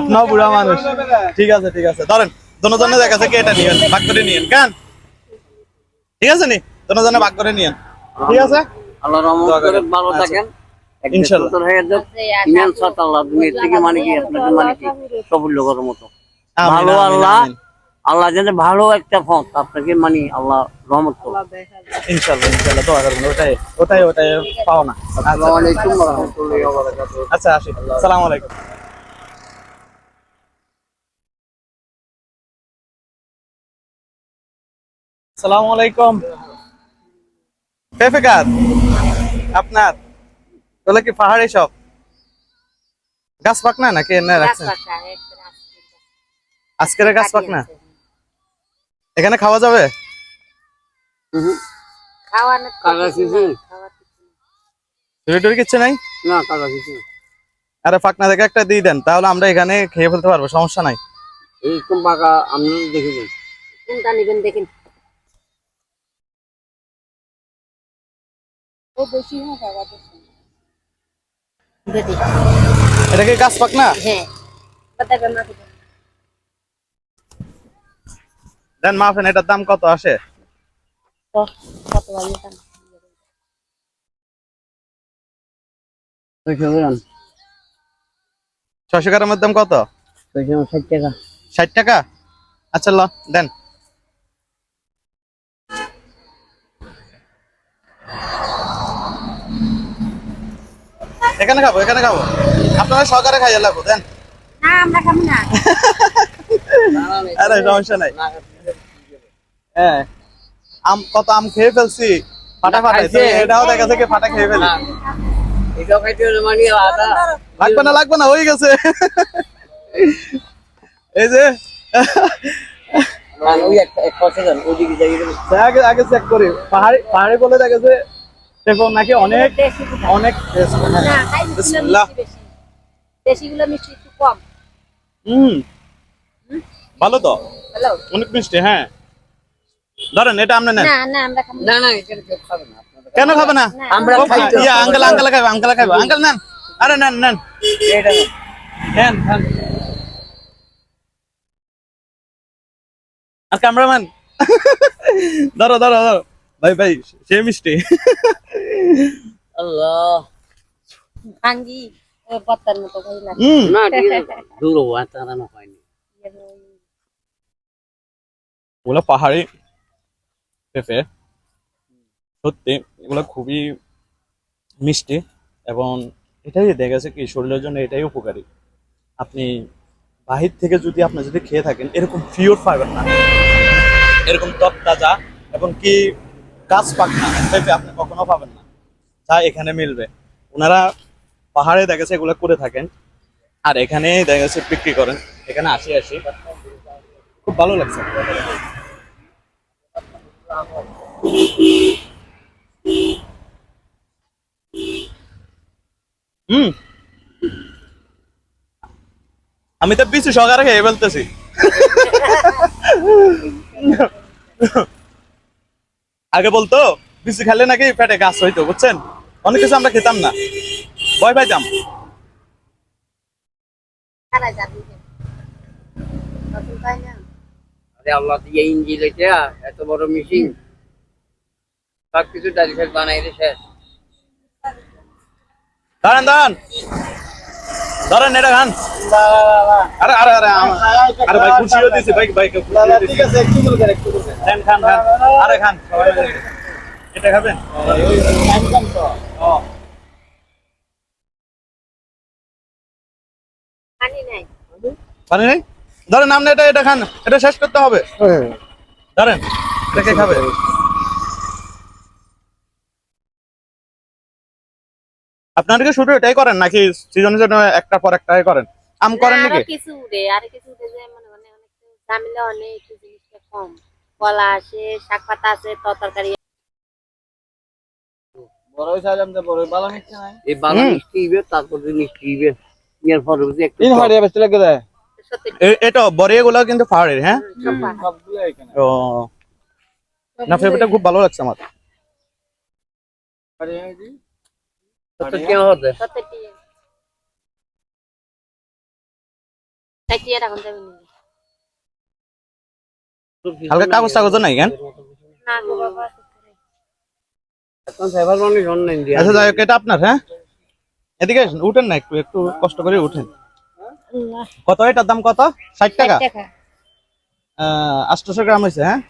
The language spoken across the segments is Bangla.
আপনাও বুড়া মানুষ। ঠিক আছে ঠিক আছে, ধরেন দুজনে দেখা যাচ্ছে কি এটা নিয়েন, ভাগ করে নিয়েন কেন? ঠিক আছে নি, দুজনে ভাগ করে নিয়েন। ঠিক আছে, আল্লাহ রহমত করে ভালো থাকেন ইনশাআল্লাহ। ইমান সাথ আল্লাহ দুনিয়া থেকে মানে কি আপনাদের মানে কি সবুর লোকের মতো ভালো আল্লাহ আল্লাহ যেন ভালো একটা পথ আপনাকে মানে আল্লাহ রহমত করবে ইনশাআল্লাহ ইনশাআল্লাহ, দোয়া করবেন। ওটাই ওটাই ওটাই পাও না। আসসালামু আলাইকুম ওয়া রাহমাতুল্লাহি ওয়া বারাকাতুহু। আচ্ছা আসি, আসসালামু আলাইকুম। আসসালামু আলাইকুম। পেঁপে গাছ আপনার? তাহলে কি পাহাড়ি সব গাছ পাক না নাকি এনে রাখছেন? আজকের গাছ পাক না, এখানে খাওয়া যাবে? কিচ্ছু নাই না কাকা কিছু আরে ফাঁকনা থেকে একটা দিয়ে দেন, তাহলে আমরা এখানে খেয়ে ফেলতে পারবো, সমস্যা নাই। এইরকম বাঁকা আপনি দেখে দিন কোনটা নেবেন দেখেন ও বেশি হয় কাকা দেখি এটা কি গাছ পাক না? হ্যাঁ বাতাবে না দেন মাফেন, এটার দাম কত আসে? তো কত লাগে দাম দেখে দেন 600 গ্রামের দাম কত? 60 টাকা 60 টাকা। আচ্ছা ল দেন। এখানে খাবো, এখানে খাবো, আপনারা সহকারে খাইয়ে লাগবো, দেন। না আমরা খাবো না আরে সমস্যা নাই। হ্যাঁ, কত আম খেয়ে ফেলছি, ফাটা ফাটা, এটাও দেখা যাচ্ছে ফাটা খেয়ে ফেলি। এটাও খাইতে হলে মানে আদা লাগবে না লাগবে না, হয়ে গেছে। এই যে ওই এক পাশে যান ওইদিকে যাই আগে আগে চেক করি, পাহাড়ি পাহাড়ি বলে দেখেছে এখন নাকি অনেক অনেক বিসমিল্লাহ। দেশিগুলো মিষ্টি একটু কম হুম, ভালো তো, হ্যালো অনেক মিষ্টি। হ্যাঁ ধরেন এটা আপনি নেন। না না আমরা খাবো না না এটা কেউ খাবে না কেন খাবে না? আমরা খাই তো ইয়া আঙ্কেল আঙ্কেল খাইবে, আঙ্কেল খাইবে, আঙ্কেল নেন। আরে নেন নেন, এটা নেন নেন। আর ক্যামেরাম্যান, ধরো ধরো ধরো, ভাই ভাই সে মিষ্টি। আল্লাহ ভাঙ্গি পত্তার মতো খাইলা না দূর হওয়া তারা না হয়নি ওগুলো পাহাড়ি পেঁপে, সত্যি এগুলো খুবই মিষ্টি, এবং এটাই দেখা গেছে কি শরীরের জন্য এটাই উপকারী। আপনি বাহির থেকে যদি আপনি যদি খেয়ে থাকেন, এরকম পিওর পাবেন না, এরকম তরতাজা এবং কি গাছ পাকা পেঁপে আপনি কখনো পাবেন না, যা এখানে মিলবে। ওনারা পাহাড়ে দেখা গেছে এগুলো করে থাকেন, আর এখানে দেখা গেছে বিক্রি করেন। এখানে আসি আসি খুব ভালো লাগছে। হুম, আমি তো পিছু সহকারে খেয়ে ফেলতেছি। আগে বলতো পিছু খেলে নাকি পেটে গাছ হইতো, বুঝছেন? অনেক কিছু আমরা খেতাম না, ভয় পাইতাম। আরে আল্লাহ দিয়ে ইঞ্জিল এটা এত বড় মেশিন সবকিছু ডালি শেষ বানাই রে শেষ দাঁড়ান দাঁড়ান, ধরেন এটা খান। আরে আরে আরে আরে ভাই খুশিও দিছি ভাই, ভাই ঠিক আছে, একটু করে একটু করে খান খান খান, আরে খান সবাই মিলে। এটা খাবেন? ও পানি নাই পানি নেই, ধরেন আপনি এটা এটা খান, এটা শেষ করতে হবে। ধরেন এটা কে খাবে? আপনারা কি শুধু এটাই করেন নাকি সিজনের জন্য একটা পর একটাই করেন? আম করেন নাকি? আরো কিছু উড়ে আরো কিছু উড়ে যে মানে মানে অনেক ঝামেলা অনেক একটু জিনিসটা কম কলা আছে শাক পাতা আছে তরকারি বড়ই চাইলাম যে বড়ই বালা মিষ্টি নাই। এই বালা মিষ্টি ইবে তারপর মিষ্টি ইবে এর পর যে একটু তিন হাড়িয়া বেশি লাগে দেয়। সত্যি এটা বড়িগুলো কিন্তু পাহাড়ের। হ্যাঁ সবগুলো এখানে ও না, ফেভারিটটা খুব ভালো লাগছে আমার। সত্যি কি হবে সত্যি চাইতে এখন যাবেন হালকা কাগজ টাগজ নাই কেন? না গো বাবা এখন সাইবার মানে জন নাই দিয়া আচ্ছা যাই হোক, এটা আপনার, হ্যাঁ এদিকে আসেন, উঠেন না, একটু একটু কষ্ট করে উঠেন। আল্লাহ কত এটার দাম কত? 60 টাকা। 60 টাকা 800 গ্রাম হয়েছে, হ্যাঁ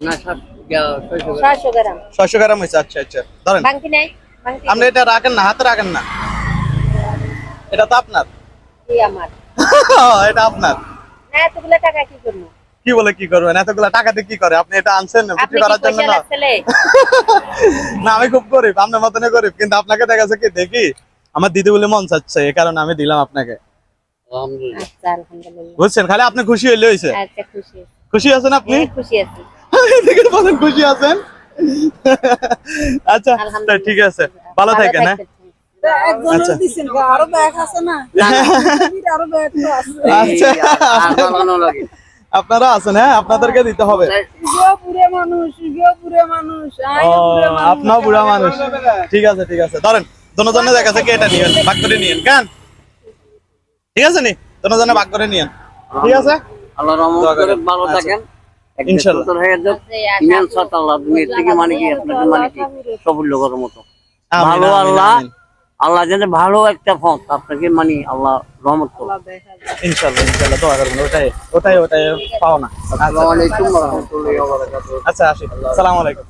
না 600 গ্রাম 600 গ্রাম হয়েছে। আচ্ছা আচ্ছা ধরেন, বাংতি নাই বাংতি আপনি এটা রাখেন না, হাতে রাখেন না, এটা তো আপনার। কি আমার এটা আপনার। না এতগুলো টাকা কি করব কি বলে কি করবেন? এতগুলা টাকা দিয়ে কি করে? আপনি এটা আনছেন আপনি বিক্রি কি করার জন্য পয়সা না? লাগছিলে না আমি খুব গরিব, আপনার মতনই গরিব, কিন্তু আপনাকে দেখা যাচ্ছে কি দেখি আমার দিদি বলে মন চাচ্ছে, এই কারণে আমি দিলাম আপনাকে, আলহামদুলিল্লাহ। আচ্ছা আলহামদুলিল্লাহ বুঝছেন? খালি আপনি খুশি হইলে হয়েছে। আচ্ছা খুশি খুশি আছেন আপনি? খুশি আছি এদিকে বলেন খুশি আছেন। আচ্ছা আলহামদুলিল্লাহ। ঠিক আছে, ভালো থাকেন, হ্যাঁ আচ্ছা আরো ব্যাগ আছে না আরো ব্যাগ তো আছে আচ্ছা আর বানানো লাগে আপনারা আছেন, হ্যাঁ আপনাদেরকে দিতে হবে। পুরে মানুষ ও আপনার বুড়া মানুষ, ঠিক আছে ঠিক আছে, ধরেন দোনোজনে দেখা যাচ্ছে কি এটা নিয়েন, ভাগ করে নিয়েন কেন, ঠিক আছে নি, দোনোজনে ভাগ করে নিয়েন, ঠিক আছে। আল্লাহ রহমত করে ভালো থাকেন ইনশাআল্লাহ। সুন্দর হয়ে যাক ইমান সাথ আল্লাহ দুনিয়া থেকে মানে কি আপনাকে মানে কি সবুজ লোকের মতো আমিন, ভালো আমিন, আল্লাহ আমিন। আল্লাহ যেন ভালো একটা ফল আপনাকে মানে আল্লাহ রহমত করুন। ইনশাআল্লাহ ইনশাআল্লাহ দোয়া করবেন, ওটাই ওটাই ওটাই পাও না। আসসালামু আলাইকুম ওয়া রাহমাতুল্লাহি ওয়া বারাকাতুহু। আচ্ছা আসি, আসসালামু আলাইকুম।